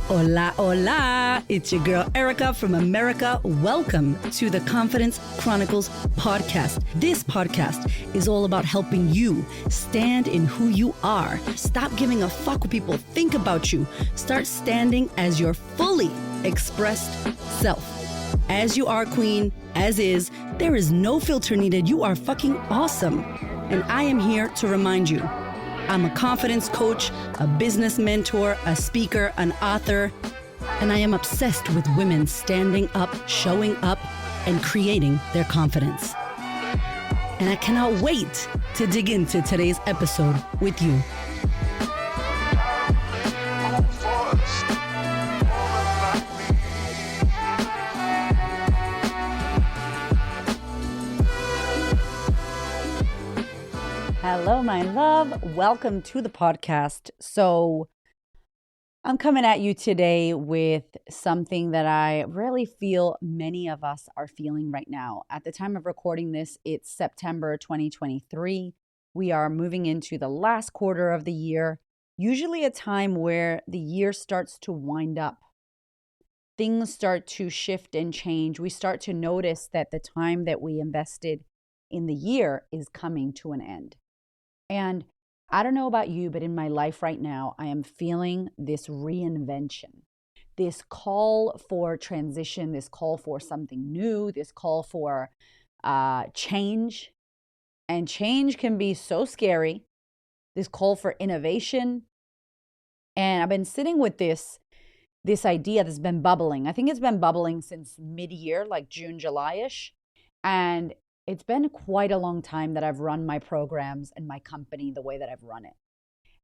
Hola, hola. It's your girl, Erica from America. Welcome to the Confidence Chronicles podcast. This podcast is all about helping you stand in who you are. Stop giving a fuck what people think about you. Start standing as your fully expressed self. As you are, queen, as is, there is no filter needed. You are fucking awesome. And I am here to remind you, I'm a confidence coach, a business mentor, a speaker, an author, and I am obsessed with women standing up, showing up, and creating their confidence. And I cannot wait to dig into today's episode with you. Hello, my love. Welcome to the podcast. So I'm coming at you today with something that I really feel many of us are feeling right now. At the time of recording this, it's September 2023. We are moving into the last quarter of the year, usually a time where the year starts to wind up. Things start to shift and change. We start to notice that the time that we invested in the year is coming to an end. And I don't know about you, but in my life right now, I am feeling this reinvention, this call for transition, this call for something new, this call for change. And change can be so scary, this call for innovation. And I've been sitting with this idea that's been bubbling. I think it's been bubbling since mid-year, like June, July-ish. And it's been quite a long time that I've run my programs and my company the way that I've run it.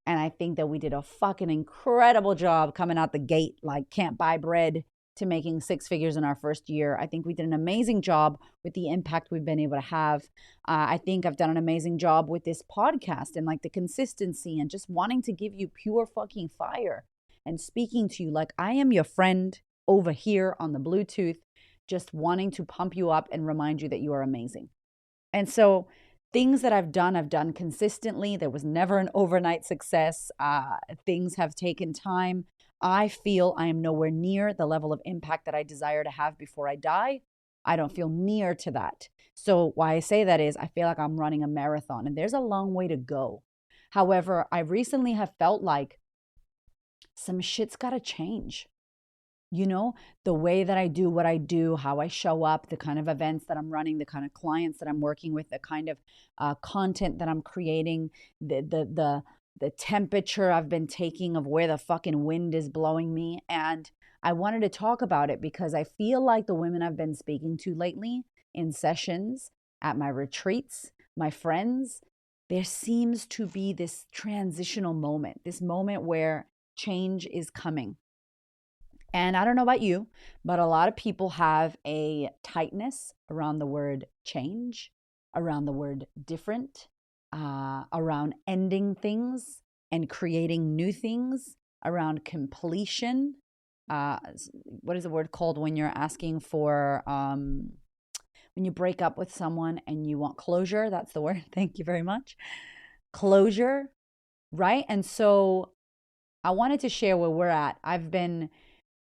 And I think that we did a fucking incredible job coming out the gate, like can't buy bread, to making six figures in our first year. I think we did an amazing job with the impact we've been able to have. I think I've done an amazing job with this podcast and like the consistency and just wanting to give you pure fucking fire and speaking to you like I am your friend over here on the Bluetooth, just wanting to pump you up and remind you that you are amazing. And so things that I've done consistently. There was never an overnight success. Things have taken time. I feel I am nowhere near the level of impact that I desire to have before I die. I don't feel near to that. So why I say that is I feel like I'm running a marathon and there's a long way to go. However, I recently have felt like some shit's got to change. You know, the way that I do what I do, how I show up, the kind of events that I'm running, the kind of clients that I'm working with, the kind of content that I'm creating, the temperature I've been taking of where the fucking wind is blowing me. And I wanted to talk about it because I feel like the women I've been speaking to lately in sessions, at my retreats, my friends, there seems to be this transitional moment, this moment where change is coming. And I don't know about you, but a lot of people have a tightness around the word change, around the word different, around ending things and creating new things, around completion. What is the word called when you're asking for, when you break up with someone and you want closure? That's the word. Thank you very much. Closure, right? And so I wanted to share where we're at. I've been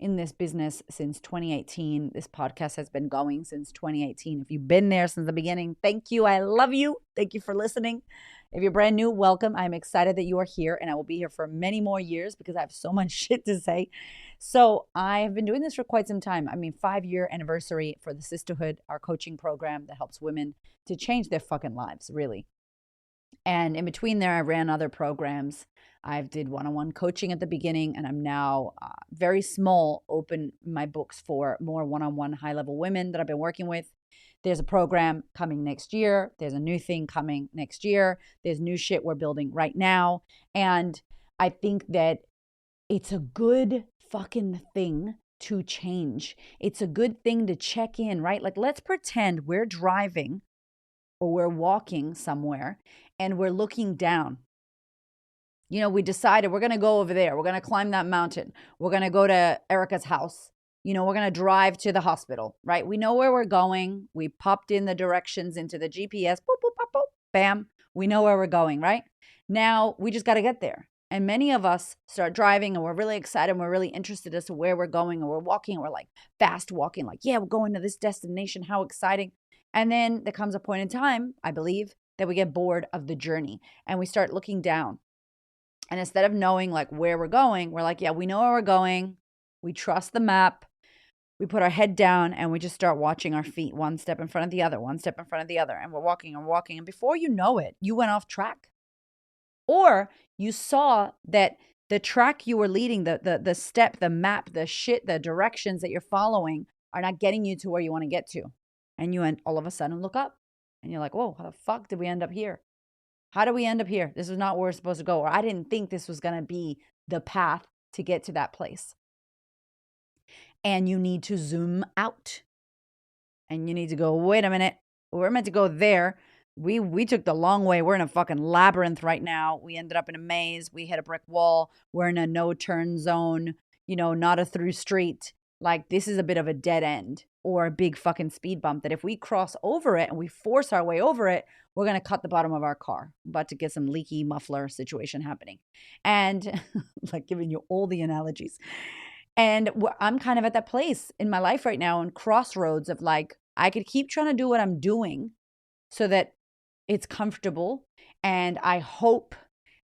in this business since 2018. This podcast has been going since 2018. If you've been there since the beginning, thank you. I love you. Thank you for listening. If you're brand new, welcome. I'm excited that you are here and I will be here for many more years because I have so much shit to say. So I've been doing this for quite some time. 5-year anniversary for the Sisterhood, our coaching program that helps women to change their fucking lives, really. And in between there, I ran other programs. I did one-on-one coaching at the beginning, and I'm now very small, open my books for more one-on-one high-level women that I've been working with. There's a program coming next year. There's a new thing coming next year. There's new shit we're building right now. And I think that it's a good fucking thing to change. It's a good thing to check in, right? Like, let's pretend we're driving or we're walking somewhere and we're looking down. You know, we decided we're going to go over there. We're going to climb that mountain. We're going to go to Erica's house. You know, we're going to drive to the hospital, right? We know where we're going. We popped in the directions into the GPS. Boop, boop, boop, boop, bam. We know where we're going, right? Now we just got to get there. And many of us start driving and we're really excited and we're really interested as to where we're going, and we're walking and we're like fast walking, like, yeah, we're going to this destination. How exciting. And then there comes a point in time, I believe, that we get bored of the journey and we start looking down. And instead of knowing like where we're going, we're like, yeah, we know where we're going. We trust the map. We put our head down and we just start watching our feet, one step in front of the other, one step in front of the other. And we're walking and walking. And before you know it, you went off track. Or you saw that the track you were leading, the step, the map, the directions that you're following are not getting you to where you want to get to. And you all of a sudden look up and you're like, whoa, how the fuck did we end up here? How did we end up here? This is not where we're supposed to go. Or I didn't think this was going to be the path to get to that place. And you need to zoom out. And you need to go, wait a minute. We're meant to go there. We took the long way. We're in a fucking labyrinth right now. We ended up in a maze. We hit a brick wall. We're in a no-turn zone, not a through street. Like, this is a bit of a dead end or a big fucking speed bump that if we cross over it and we force our way over it, we're going to cut the bottom of our car. I'm about to get some leaky muffler situation happening. And like giving you all the analogies. And I'm kind of at that place in my life right now, in crossroads of like, I could keep trying to do what I'm doing so that it's comfortable, and I hope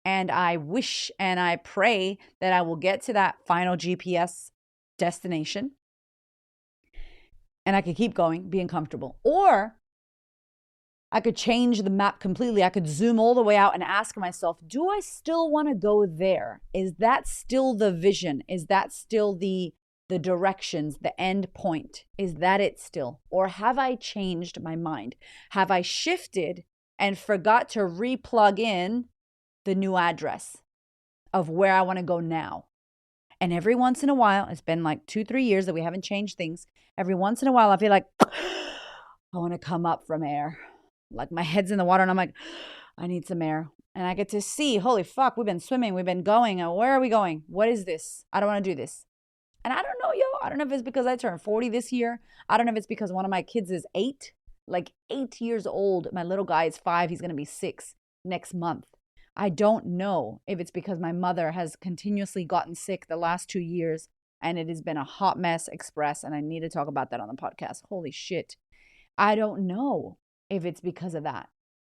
and I wish and I pray that I will get to that final GPS destination and I could keep going, being comfortable. Or I could change the map completely. I could zoom all the way out and ask myself, do I still want to go there? Is that still the vision? Is that still the directions, the end point? Is that it still? Or have I changed my mind? Have I shifted and forgot to replug in the new address of where I want to go now? And every once in a while, it's been like 2-3 years that we haven't changed things. Every once in a while, I feel like I want to come up from air. Like my head's in the water and I'm like, I need some air. And I get to see, holy fuck, we've been swimming, we've been going. Where are we going? What is this? I don't want to do this. And I don't know, I don't know if it's because I turned 40 this year. I don't know if it's because one of my kids is 8 years old. My little guy is 5. He's going to be 6 next month. I don't know if it's because my mother has continuously gotten sick the last 2 years and it has been a hot mess express. And I need to talk about that on the podcast. Holy shit. I don't know if it's because of that.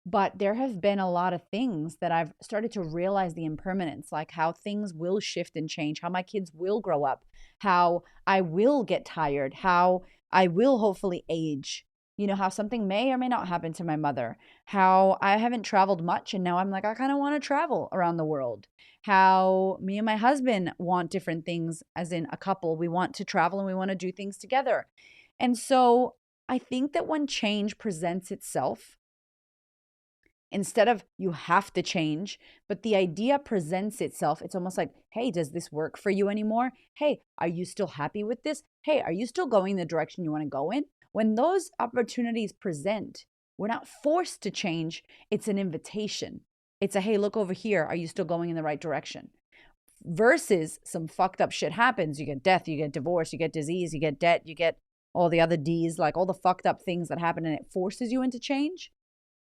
But there have been a lot of things that I've started to realize the impermanence, like how things will shift and change, how my kids will grow up, how I will get tired, how I will hopefully age, how something may or may not happen to my mother, how I haven't traveled much and now I'm like, I kind of want to travel around the world, how me and my husband want different things, as in a couple, we want to travel and we want to do things together. And so I think that when change presents itself, instead of you have to change, but the idea presents itself, it's almost like, hey, does this work for you anymore? Hey, are you still happy with this? Hey, are you still going the direction you want to go in? When those opportunities present, we're not forced to change. It's an invitation. It's a, hey, look over here. Are you still going in the right direction? Versus some fucked up shit happens. You get death, you get divorce, you get disease, you get debt, you get all the other D's, like all the fucked up things that happen, and it forces you into change.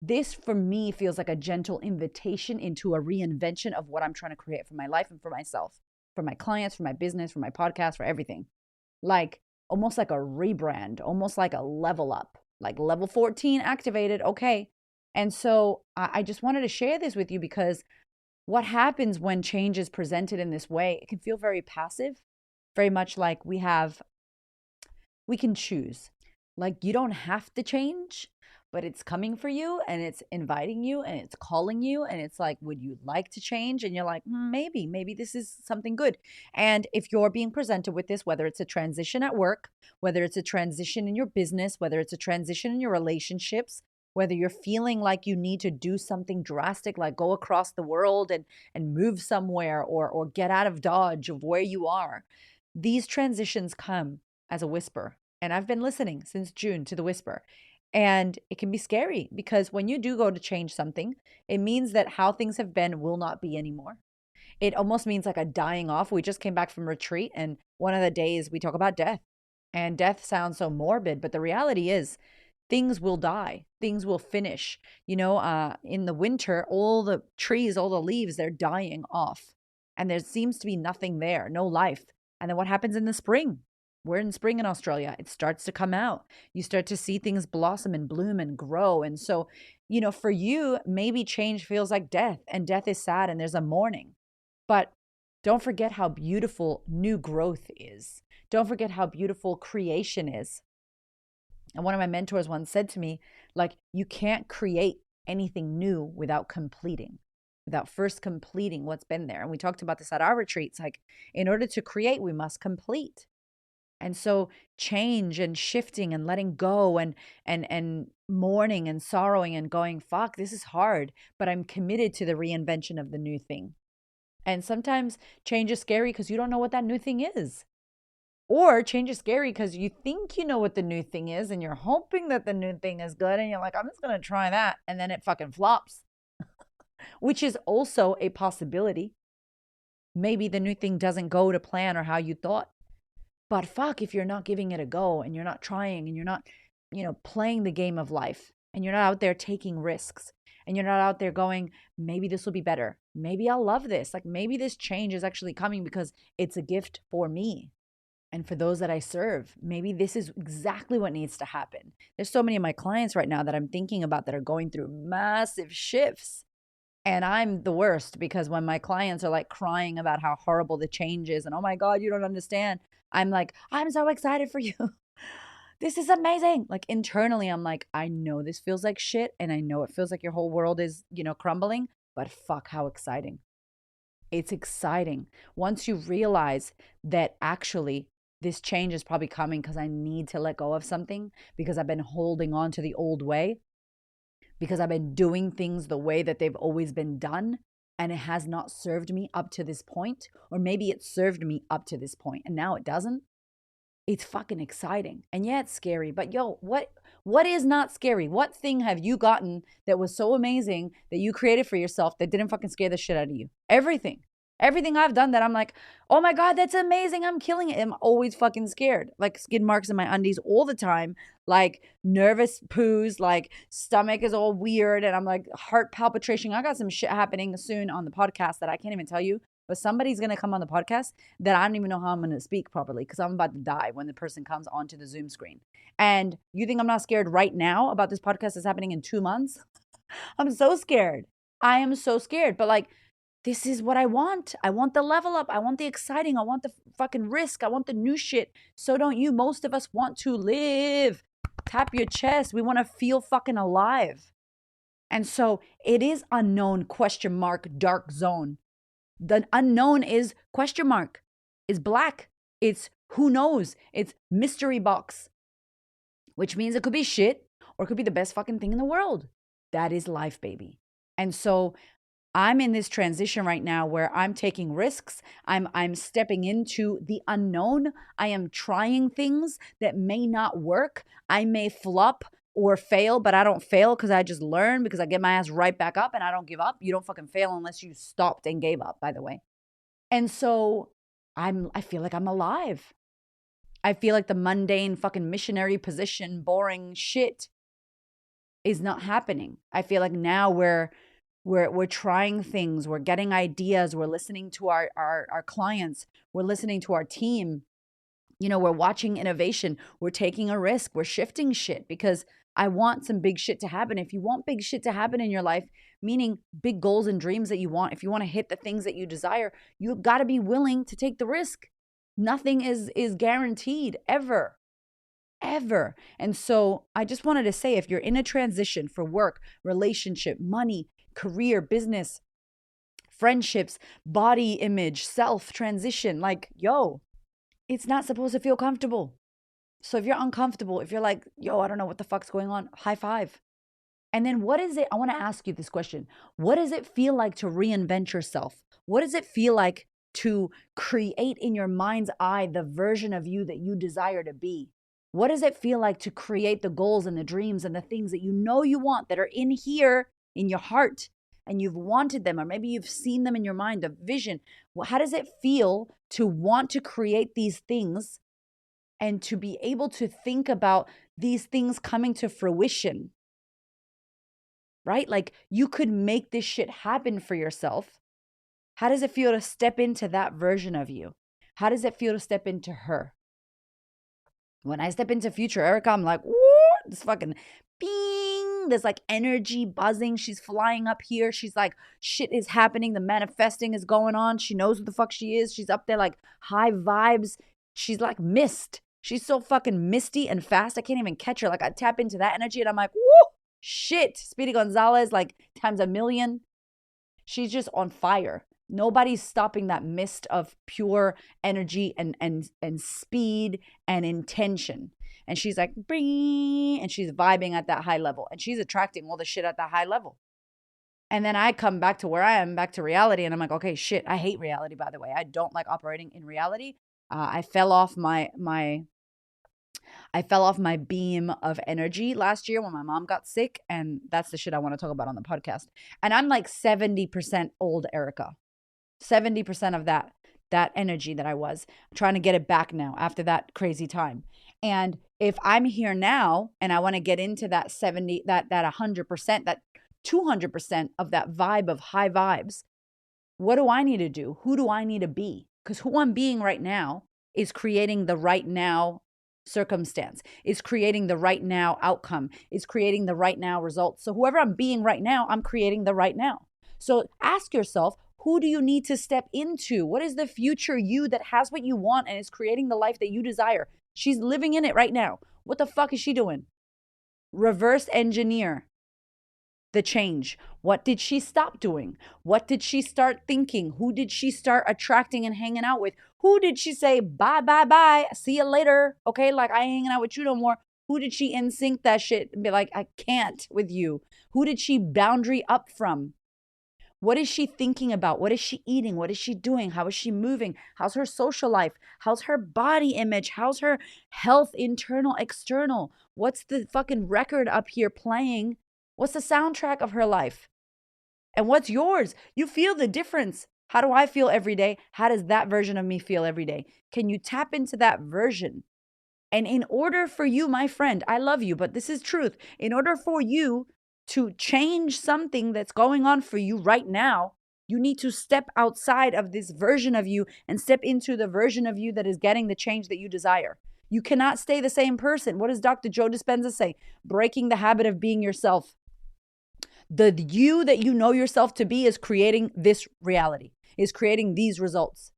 This, for me, feels like a gentle invitation into a reinvention of what I'm trying to create for my life and for myself, for my clients, for my business, for my podcast, for everything. Like almost like a rebrand, almost like a level up, like level 14 activated. Okay. And so I just wanted to share this with you because what happens when change is presented in this way, it can feel very passive, very much like we can choose. Like you don't have to change, but it's coming for you and it's inviting you and it's calling you and it's like, would you like to change? And you're like, maybe this is something good. And if you're being presented with this, whether it's a transition at work, whether it's a transition in your business, whether it's a transition in your relationships, whether you're feeling like you need to do something drastic, like go across the world and move somewhere or get out of Dodge of where you are, these transitions come as a whisper. And I've been listening since June to the whisper. And it can be scary because when you do go to change something, it means that how things have been will not be anymore. It almost means like a dying off. We just came back from retreat and one of the days we talk about death. And death sounds so morbid, but the reality is things will die. Things will finish. In the winter, all the trees, all the leaves, they're dying off. and there seems to be nothing there, no life. And then what happens in the spring? We're in spring in Australia. It starts to come out. You start to see things blossom and bloom and grow. And so, for you, maybe change feels like death, and death is sad and there's a mourning. But don't forget how beautiful new growth is. Don't forget how beautiful creation is. And one of my mentors once said to me, like, you can't create anything new without completing, without first completing what's been there. And we talked about this at our retreats. Like, in order to create, we must complete. And so change and shifting and letting go and mourning and sorrowing and going, fuck, this is hard, but I'm committed to the reinvention of the new thing. And sometimes change is scary because you don't know what that new thing is. Or change is scary because you think you know what the new thing is and you're hoping that the new thing is good. And you're like, I'm just going to try that. And then it fucking flops, which is also a possibility. Maybe the new thing doesn't go to plan or how you thought. But fuck, if you're not giving it a go and you're not trying and you're not, playing the game of life and you're not out there taking risks and you're not out there going, maybe this will be better. Maybe I'll love this. Like maybe this change is actually coming because it's a gift for me and for those that I serve. Maybe this is exactly what needs to happen. There's so many of my clients right now that I'm thinking about that are going through massive shifts. And I'm the worst because when my clients are like crying about how horrible the change is and, oh my God, you don't understand. I'm like, I'm so excited for you. This is amazing. Like internally, I'm like, I know this feels like shit. And I know it feels like your whole world is, crumbling, but fuck, how exciting. It's exciting. Once you realize that actually this change is probably coming because I need to let go of something because I've been holding on to the old way, because I've been doing things the way that they've always been done and it has not served me up to this point, or maybe it served me up to this point and now it doesn't. It's fucking exciting. And yeah, it's scary, but yo, what is not scary? What thing have you gotten that was so amazing that you created for yourself that didn't fucking scare the shit out of you? Everything. Everything I've done that I'm like, oh my God, that's amazing. I'm killing it. I'm always fucking scared. Like skid marks in my undies all the time. Like nervous poos, like stomach is all weird. And I'm like heart palpitation. I got some shit happening soon on the podcast that I can't even tell you. But somebody's going to come on the podcast that I don't even know how I'm going to speak properly because I'm about to die when the person comes onto the Zoom screen. And you think I'm not scared right now about this podcast that's happening in 2 months? I'm so scared. I am so scared. But like, this is what I want. I want the level up. I want the exciting. I want the fucking risk. I want the new shit. So don't you. Most of us want to live. Tap your chest. We want to feel fucking alive. And so it is unknown, question mark, dark zone. The unknown is question mark, is black. It's who knows. It's mystery box, which means it could be shit or it could be the best fucking thing in the world. That is life, baby. And so I'm in this transition right now where I'm taking risks. I'm stepping into the unknown. I am trying things that may not work. I may flop or fail, but I don't fail because I just learn, because I get my ass right back up and I don't give up. You don't fucking fail unless you stopped and gave up, by the way. And so I feel like I'm alive. I feel like the mundane fucking missionary position, boring shit is not happening. I feel like now we're trying things, we're getting ideas, we're listening to our clients, we're listening to our team. We're watching innovation, we're taking a risk, we're shifting shit because I want some big shit to happen. If you want big shit to happen in your life, meaning big goals and dreams that you want, if you want to hit the things that you desire, you've got to be willing to take the risk. Nothing is guaranteed ever. And so I just wanted to say, if you're in a transition for work, relationship, money, career, business, friendships, body image, self transition, like, yo, it's not supposed to feel comfortable. So if you're uncomfortable, if you're like, yo, I don't know what the fuck's going on, high five. And then what is it? I want to ask you this question. What does it feel like to reinvent yourself? What does it feel like to create in your mind's eye the version of you that you desire to be? What does it feel like to create the goals and the dreams and the things that you know you want that are in here in your heart and you've wanted them, or maybe you've seen them in your mind, the vision? Well, how does it feel to want to create these things and to be able to think about these things coming to fruition, right? Like you could make this shit happen for yourself. How does it feel to step into that version of you? How does it feel to step into her? When I step into future Erica, I'm like, woo, this fucking bing. There's like energy buzzing. She's flying up here. She's like, shit is happening. The manifesting is going on. She knows who the fuck she is. She's up there like high vibes. She's like mist. She's so fucking misty and fast. I can't even catch her. Like I tap into that energy and I'm like, woo, shit. Speedy Gonzalez, like times a million. She's just on fire. Nobody's stopping that mist of pure energy and speed and intention. And she's like, bring, and she's vibing at that high level. And she's attracting all the shit at that high level. And then I come back to where I am, back to reality. And I'm like, okay, shit, I hate reality, by the way. I don't like operating in reality. I fell off my beam of energy last year when my mom got sick. And that's the shit I want to talk about on the podcast. And I'm like 70% old Erica. 70% of that energy that I was. I'm trying to get it back now after that crazy time. And if I'm here now and I want to get into that 70, that 100%, that 200% of that vibe of high vibes, what do I need to do? Who do I need to be? Because who I'm being right now is creating the right now circumstance, is creating the right now outcome, is creating the right now results. So whoever I'm being right now, I'm creating the right now. So ask yourself, who do you need to step into? What is the future you that has what you want and is creating the life that you desire? She's living in it right now. What the fuck is she doing? Reverse engineer the change. What did she stop doing? What did she start thinking? Who did she start attracting and hanging out with? Who did she say, bye, bye, bye, see you later? Okay, like I ain't hanging out with you no more. Who did she in-sync that shit and be like, I can't with you? Who did she boundary up from? What is she thinking about? What is she eating? What is she doing? How is she moving? How's her social life? How's her body image? How's her health, internal, external? What's the fucking record up here playing? What's the soundtrack of her life? And what's yours? You feel the difference. How do I feel every day? How does that version of me feel every day? Can you tap into that version? And in order for you, my friend, I love you, but this is truth. In order for you to change something that's going on for you right now, you need to step outside of this version of you and step into the version of you that is getting the change that you desire. You cannot stay the same person. What does Dr. Joe Dispenza say? Breaking the habit of being yourself. The you that you know yourself to be is creating this reality, is creating these results.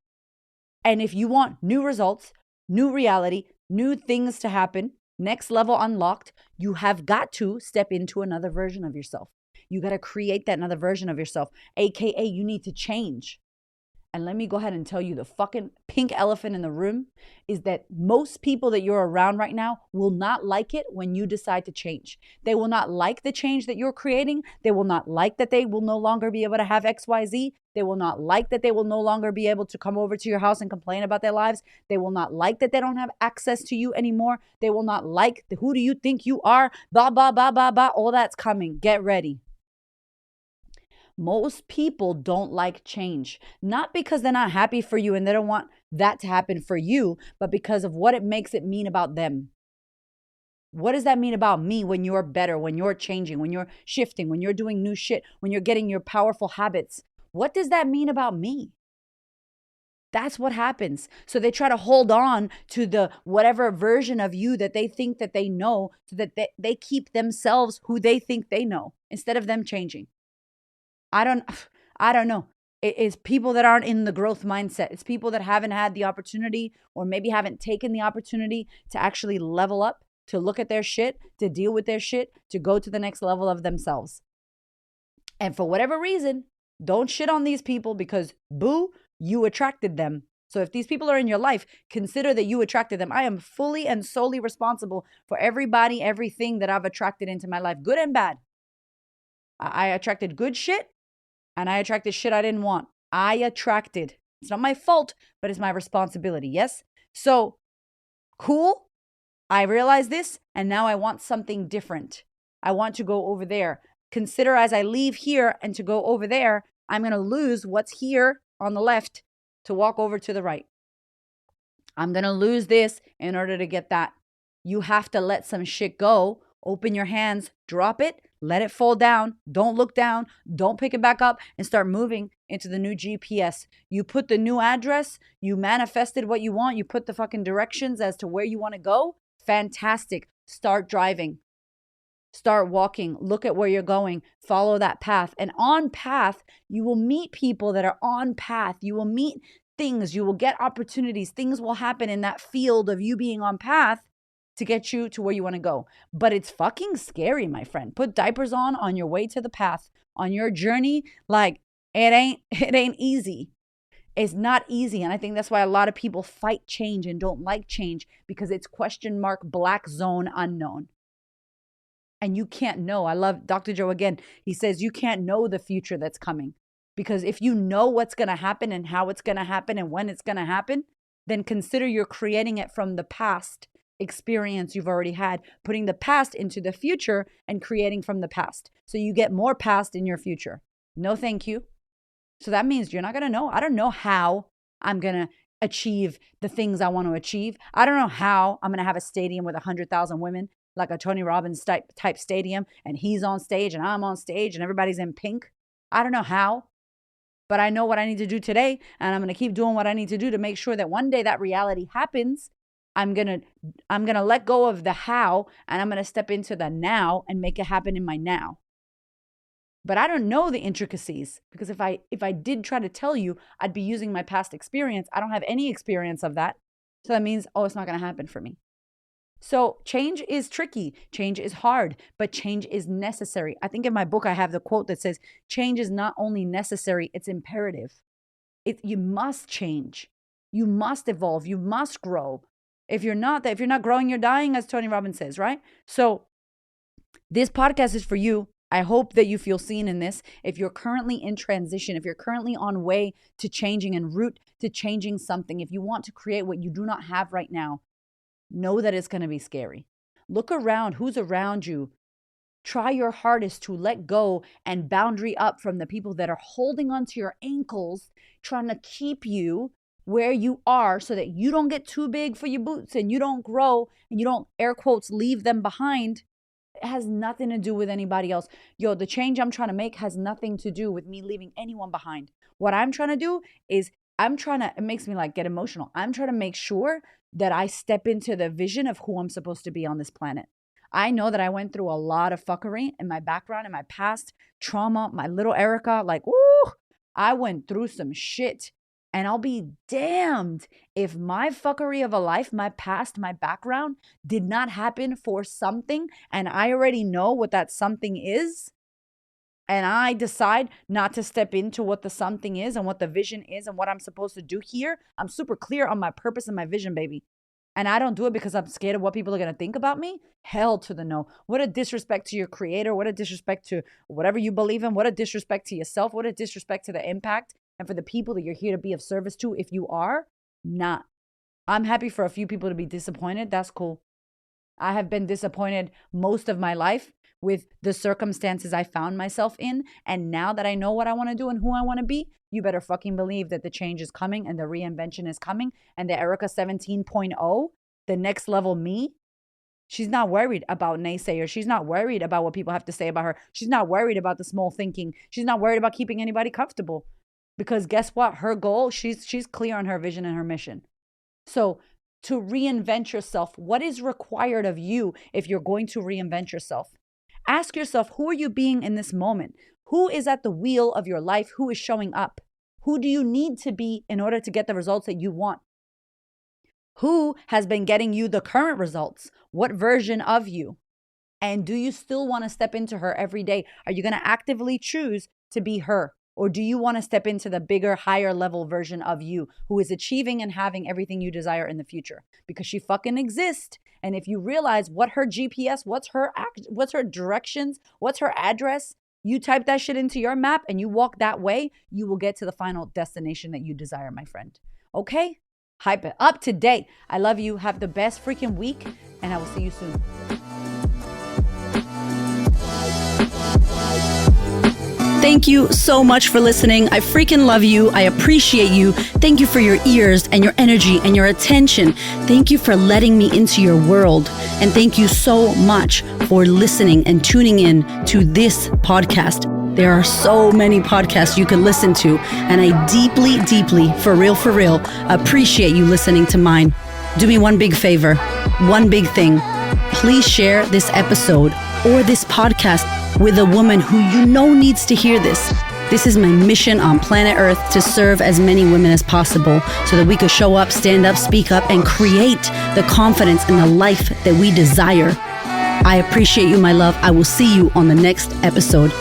And if you want new results, new reality, new things to happen, next level unlocked, you have got to step into another version of yourself. You got to create that another version of yourself, AKA you need to change. And let me go ahead and tell you, the fucking pink elephant in the room is that most people that you're around right now will not like it when you decide to change. They will not like the change that you're creating. They will not like that they will no longer be able to have XYZ. They will not like that they will no longer be able to come over to your house and complain about their lives. They will not like that they don't have access to you anymore. They will not like who do you think you are? Blah, blah, blah, blah, blah. All that's coming. Get ready. Most people don't like change, not because they're not happy for you and they don't want that to happen for you, but because of what it makes it mean about them. What does that mean about me when you're better, when you're changing, when you're shifting, when you're doing new shit, when you're getting your powerful habits? What does that mean about me? That's what happens. So they try to hold on to the whatever version of you that they think that they know, so that they keep themselves who they think they know instead of them changing. I don't know. It's people that aren't in the growth mindset. It's people that haven't had the opportunity or maybe haven't taken the opportunity to actually level up, to look at their shit, to deal with their shit, to go to the next level of themselves. And for whatever reason, don't shit on these people because, boo, you attracted them. So if these people are in your life, consider that you attracted them. I am fully and solely responsible for everybody, everything that I've attracted into my life, good and bad. I attracted good shit. And I attracted shit I didn't want. I attracted. It's not my fault, but it's my responsibility. Yes? So, cool. I realize this, and now I want something different. I want to go over there. Consider as I leave here and to go over there, I'm going to lose what's here on the left to walk over to the right. I'm going to lose this in order to get that. You have to let some shit go. Open your hands, drop it, let it fall down. Don't look down. Don't pick it back up and start moving into the new GPS. You put the new address, you manifested what you want, you put the fucking directions as to where you want to go. Fantastic. Start driving. Start walking. Look at where you're going. Follow that path. And on path, you will meet people that are on path. You will meet things. You will get opportunities. Things will happen in that field of you being on path to get you to where you want to go. But it's fucking scary, my friend. Put diapers on your way to the path, on your journey. Like, it ain't easy. It's not easy. And I think that's why a lot of people fight change and don't like change, because it's question mark, black zone, unknown. And you can't know. I love Dr. Joe again. He says you can't know the future that's coming, because if you know what's going to happen and how it's going to happen and when it's going to happen, then consider you're creating it from the past experience you've already had, putting the past into the future and creating from the past. So you get more past in your future. No, thank you. So that means you're not going to know. I don't know how I'm going to achieve the things I want to achieve. I don't know how I'm going to have a stadium with 100,000 women, like a Tony Robbins type stadium, and he's on stage and I'm on stage and everybody's in pink. I don't know how, but I know what I need to do today, and I'm going to keep doing what I need to do to make sure that one day that reality happens. I'm going to let go of the how, and I'm going to step into the now and make it happen in my now. But I don't know the intricacies, because if I did try to tell you, I'd be using my past experience. I don't have any experience of that. So that means, it's not going to happen for me. So change is tricky. Change is hard, but change is necessary. I think in my book, I have the quote that says, change is not only necessary, it's imperative. You must change. You must evolve. You must grow. If you're not growing, you're dying, as Tony Robbins says, right? So this podcast is for you. I hope that you feel seen in this. If you're currently in transition, if you're currently on way to changing en route to changing something, if you want to create what you do not have right now, know that it's going to be scary. Look around. Who's around you? Try your hardest to let go and boundary up from the people that are holding onto your ankles, trying to keep you where you are so that you don't get too big for your boots and you don't grow and you don't, air quotes, leave them behind. It has nothing to do with anybody else. The change I'm trying to make has nothing to do with me leaving anyone behind. What I'm trying to do is it makes me get emotional. I'm trying to make sure that I step into the vision of who I'm supposed to be on this planet. I know that I went through a lot of fuckery in my background, in my past, trauma, my little Erica, I went through some shit. And I'll be damned if my fuckery of a life, my past, my background did not happen for something, and I already know what that something is, and I decide not to step into what the something is and what the vision is and what I'm supposed to do here. I'm super clear on my purpose and my vision, baby. And I don't do it because I'm scared of what people are going to think about me. Hell to the no. What a disrespect to your creator. What a disrespect to whatever you believe in. What a disrespect to yourself. What a disrespect to the impact and for the people that you're here to be of service to. If you are not, I'm happy for a few people to be disappointed. That's cool. I have been disappointed most of my life with the circumstances I found myself in. And now that I know what I want to do and who I want to be, you better fucking believe that the change is coming and the reinvention is coming. And the Erica 17.0, the next level me, she's not worried about naysayers. She's not worried about what people have to say about her. She's not worried about the small thinking. She's not worried about keeping anybody comfortable. Because guess what? Her goal, she's clear on her vision and her mission. So to reinvent yourself, what is required of you if you're going to reinvent yourself? Ask yourself, who are you being in this moment? Who is at the wheel of your life? Who is showing up? Who do you need to be in order to get the results that you want? Who has been getting you the current results? What version of you? And do you still want to step into her every day? Are you going to actively choose to be her? Or do you want to step into the bigger, higher level version of you who is achieving and having everything you desire in the future? Because she fucking exists. And if you realize what her GPS, what's her directions, what's her address, you type that shit into your map and you walk that way, you will get to the final destination that you desire, my friend. Okay? Hype it up to date. I love you. Have the best freaking week, and I will see you soon. Thank you so much for listening. I freaking love you. I appreciate you. Thank you for your ears and your energy and your attention. Thank you for letting me into your world. And thank you so much for listening and tuning in to this podcast. There are so many podcasts you can listen to, and I deeply, deeply, for real, appreciate you listening to mine. Do me one big favor, one big thing. Please share this episode or this podcast with a woman who you know needs to hear this. This is my mission on planet Earth, to serve as many women as possible so that we could show up, stand up, speak up, and create the confidence and the life that we desire. I appreciate you, my love. I will see you on the next episode.